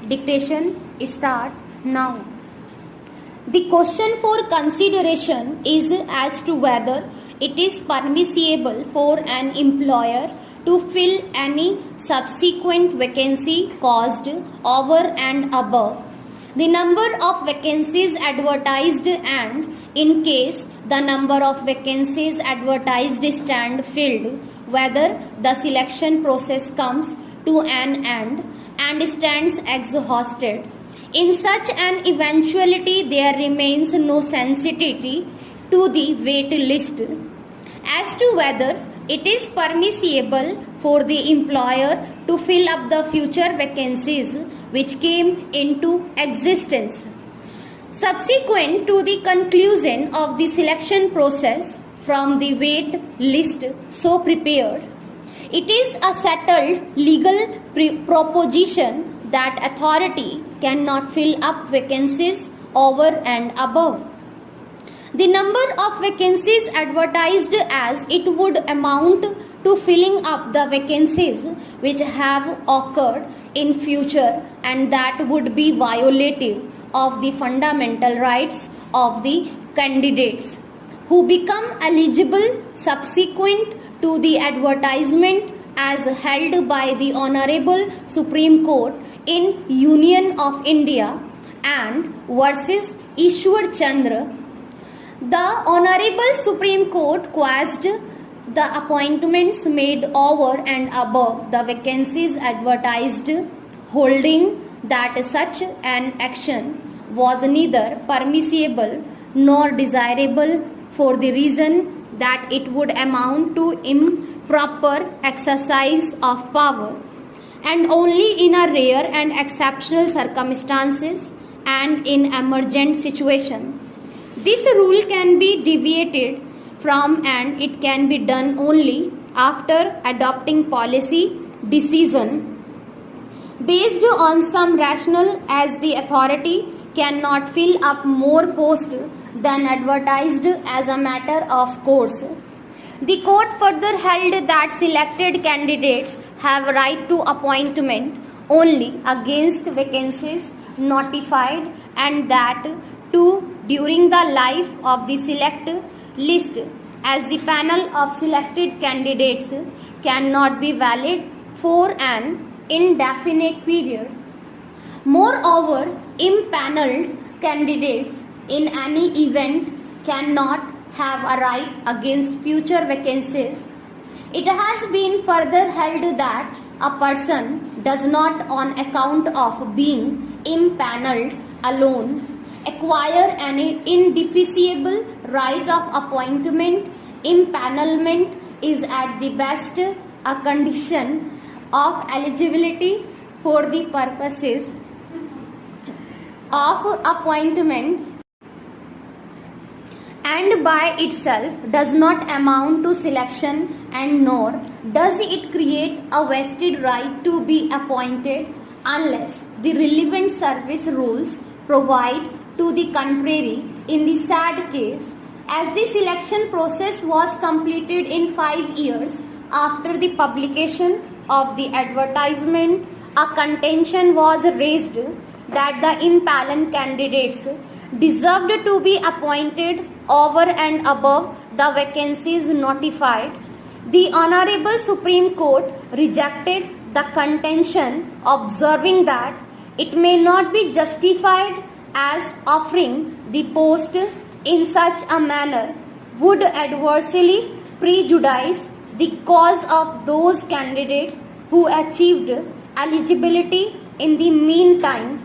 Dictation start now. The question for consideration is as to whether it is permissible for an employer to fill any subsequent vacancy caused over and above the number of vacancies advertised, and in case the number of vacancies advertised stand filled, whether the selection process comes to an end and stands exhausted. In such an eventuality, there remains no sensitivity to the wait list as to whether it is permissible for the employer to fill up the future vacancies which came into existence subsequent to the conclusion of the selection process from the wait list so prepared. It is a settled legal proposition that authority cannot fill up vacancies over and above the number of vacancies advertised, as it would amount to filling up the vacancies which have occurred in future, and that would be violative of the fundamental rights of the candidates who become eligible subsequent to the advertisement, as held by the Honorable Supreme Court in Union of India and versus Ishwar Chandra. The Honorable Supreme Court quashed the appointments made over and above the vacancies advertised, holding that such an action was neither permissible nor desirable for the reason that it would amount to improper exercise of power, and only in a rare and exceptional circumstances and in emergent situation. This rule can be deviated from, and it can be done only after adopting policy decision based on some rationale, as the authority cannot fill up more posts than advertised as a matter of course. The court further held that selected candidates have right to appointment only against vacancies notified, and that too during the life of the select list, as the panel of selected candidates cannot be valid for an indefinite period. Moreover, impaneled candidates in any event cannot have a right against future vacancies. It has been further held that a person does not, on account of being impaneled alone, acquire any indefeasible right of appointment. Impanelment is at the best a condition of eligibility for the purposes of appointment, and by itself does not amount to selection, and nor does it create a vested right to be appointed unless the relevant service rules provide to the contrary. In the sad case, as the selection process was completed in 5 years after the publication of the advertisement, a contention was raised that the impaneled candidates deserved to be appointed over and above the vacancies notified. The Honorable Supreme Court rejected the contention, observing that it may not be justified, as offering the post in such a manner would adversely prejudice the cause of those candidates who achieved eligibility in the meantime.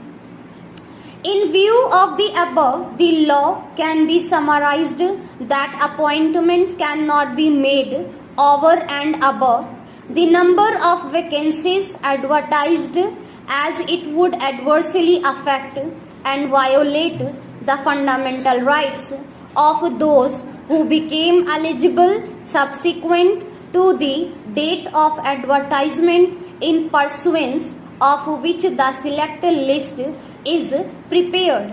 In view of the above, the law can be summarized that appointments cannot be made over and above the number of vacancies advertised, as it would adversely affect and violate the fundamental rights of those who became eligible subsequent to the date of advertisement, in pursuance of which the select list is prepared.